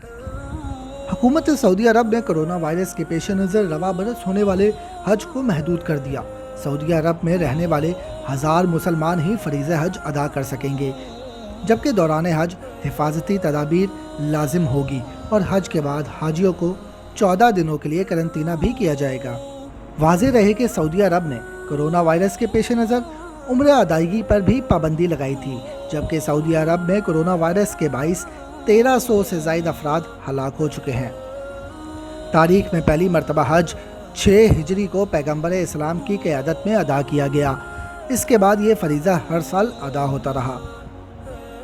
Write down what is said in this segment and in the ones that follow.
हुकूमत सऊदी अरब ने corona virus के पेश नज़र रवा बरस होने वाले हज को महदूद कर दिया। सऊदी अरब में रहने वाले 1000 मुसलमान ही फरीज़ हज अदा कर सकेंगे, जबकि दौरान हज हिफाजती तदाबीर लाजिम होगी और हज के बाद हाजियों को 14 दिनों के लिए करंतना भी किया जाएगा। वाज़ेह रहे कि सऊदी अरब ने कोरोना वायरस के पेश नज़र उम्र अदायगी पर भी पाबंदी लगाई थी, जबकि सऊदी अरब में कोरोना वायरस के बाइस 1300 से ज़ायद अफराद हलाक हो चुके हैं। तारीख में पहली मरतबा हज 6 हिजरी को पैगम्बर इस्लाम की क़यादत में अदा किया गया। इसके बाद ये फरीज़ा हर साल अदा होता रहा।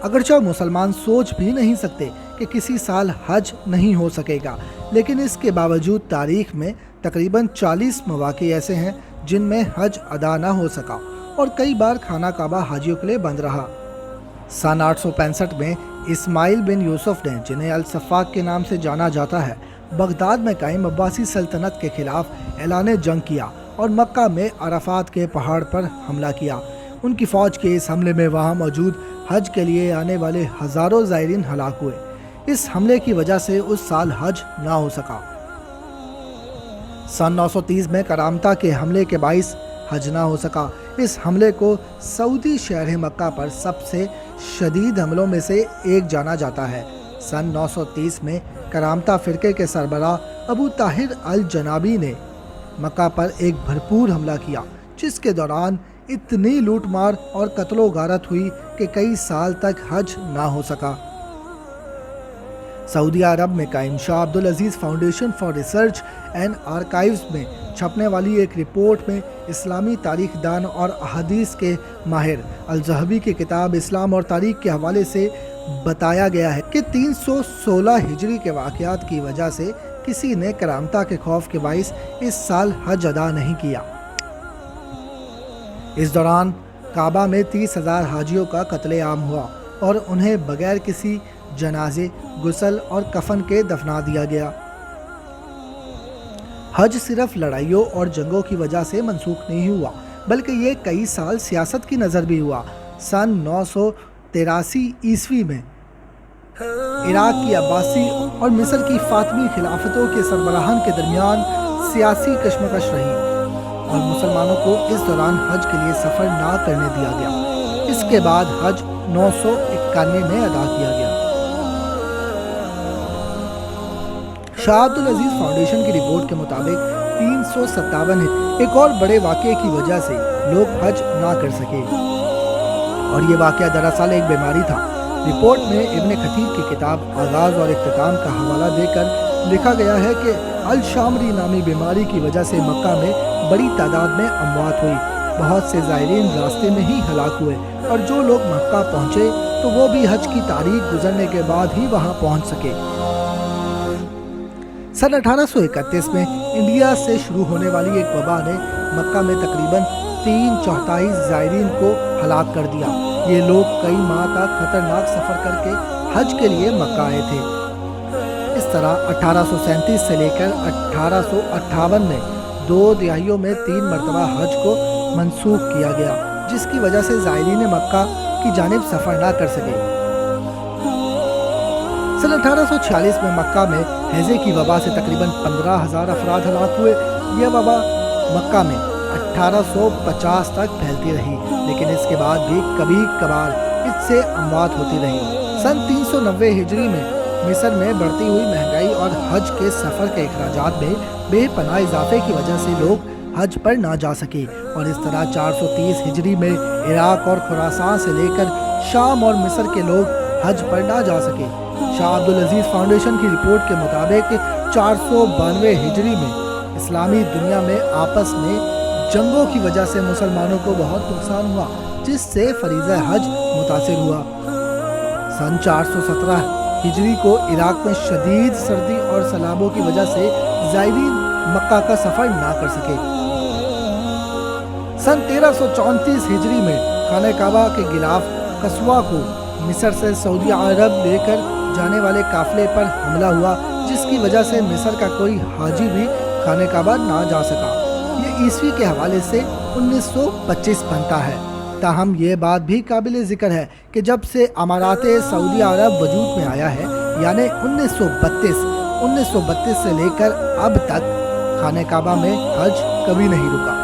अगरचे मुसलमान सोच भी नहीं सकते कि किसी साल हज नहीं हो सकेगा, लेकिन इसके बावजूद तारीख में तकरीबन 40 मौक़े ऐसे हैं जिनमें हज अदा न हो सका और कई बार खाना काबा हाजियों के लिए बंद रहा। सन 865 में इस्माइल बिन यूसुफ ने, जिन्हें अल सफ़ाक के नाम से जाना जाता है, बगदाद में कायम अब्बासी सल्तनत के खिलाफ ऐलान जंग किया और मक्का में अराफात के पहाड़ पर हमला किया। उनकी फ़ौज के इस हमले में वहाँ मौजूद हज के लिए आने वाले हज़ारों ज़ायरीन हलाक हुए। इस हमले की वजह से उस साल हज ना हो सका। सन 930 में करामता के हमले के बाइस हज ना हो सका। इस हमले को सऊदी शहर मक्का पर सबसे शदीद हमलों में से एक जाना जाता है। सन 930 में करामता फ़िरके के सरबराह अबू ताहिर अल जनाबी ने मक्का पर एक भरपूर हमला किया, जिसके दौरान इतनी लूटमार और कत्लो गारत हुई कि कई साल तक हज ना हो सका। सऊदी अरब में कायम Shah Abdul Aziz Foundation for Research and Archives में छपने वाली एक रिपोर्ट में इस्लामी तारीख दान और अहदीस के माहिर अल ज़हबी की किताब इस्लाम और तारीख के हवाले से बताया गया है कि 316 हिजरी के वाक़यात की वजह से किसी ने करामता के खौफ के बाइस इस साल हज अदा नहीं किया। इस दौरान काबा में 30,000 हाजियों का कत्लेआम हुआ और उन्हें बगैर किसी जनाजे, गुसल और कफन के दफना दिया गया। हज सिर्फ लड़ाइयों और जंगों की वजह से मनसूख नहीं हुआ, बल्कि ये कई साल सियासत की नज़र भी हुआ। सन 983 ईस्वी में इराक की अब्बासी और मिस्र की फातमी खिलाफतों के सरबराहान के दरमियान सियासी कशमकश रही और मुसलमानों को इस दौरान हज के लिए सफ़र ना करने दिया गया। इसके बाद हज 991 में अदा किया गया। शाह अब्दुल अजीज़ फाउंडेशन की रिपोर्ट के मुताबिक 357 एक और बड़े वाक़े की वजह से लोग हज ना कर सके और ये वाक़या दरअसल एक बीमारी था। रिपोर्ट में इब्न खतीब की किताब आगाज़ और इख्तिताम का हवाला देकर लिखा गया है कि अल शामरी नामी बीमारी की वजह से मक्का में बड़ी तादाद में अमवात हुई। बहुत से ज़ायरीन रास्ते में ही हलाक हुए और जो लोग मक्का पहुँचे तो वो भी हज की तारीख गुजरने के बाद ही वहाँ पहुँच सके। सन 1831 में इंडिया से शुरू होने वाली एक वबा ने मक्का में तकरीबन 3/4 ज़ायरीन को हलाक कर दिया। ये लोग कई माह का खतरनाक सफ़र करके हज के लिए मक्का आए थे। इस तरह 1837 से लेकर 1858 में 2 दिहाइयों में 3 मरतबा हज को मनसूख किया गया, जिसकी वजह से ज़ायरीन मक्का की जानिब सफ़र ना कर सके। सन 1846 में मक्का में हैज़े की वबा से तकरीबन 15,000 अफराद हलाक हुए। यह वबा मक्का में 1850 तक फैलती रही, लेकिन इसके बाद भी कभी कभार इससे अमवात होती रही। सन 390 हिजरी में मिस्र में बढ़ती हुई महंगाई और हज के सफ़र के अखराजात में बेपनाह इजाफे की वजह से लोग हज पर ना जा सके और इस तरह 430 हिजरी में इराक और खुरासान से लेकर शाम और मिस्र के लोग हज पर ना जा सके। शाह अब्दुल अजीज़ फाउंडेशन की रिपोर्ट के मुताबिक 492 हिजरी में इस्लामी दुनिया में आपस में जंगों की वजह से मुसलमानों को बहुत नुकसान हुआ, जिससे फरीज़ा हज मुतासिर हुआ। सन 417 हिजरी को इराक में शदीद सर्दी और सैलाबों की वजह से ज़ायरीन मक्का का सफ़र ना कर सके। सन 1334 हिजरी में खाने काबा के गिलाफ कस्वा को मिस्र से सऊदी अरब लेकर जाने वाले काफिले पर हमला हुआ, जिसकी वजह से मिस्र का कोई हाजी भी खाने काबा ना जा सका। ये ईस्वी के हवाले से 1925 बनता है। ताहम ये बात भी काबिल ज़िक्र है कि जब से अमारात सऊदी अरब वजूद में आया है, یعنی 1932 سے لے کر اب تک خانہ کعبہ میں حج کبھی نہیں رکا۔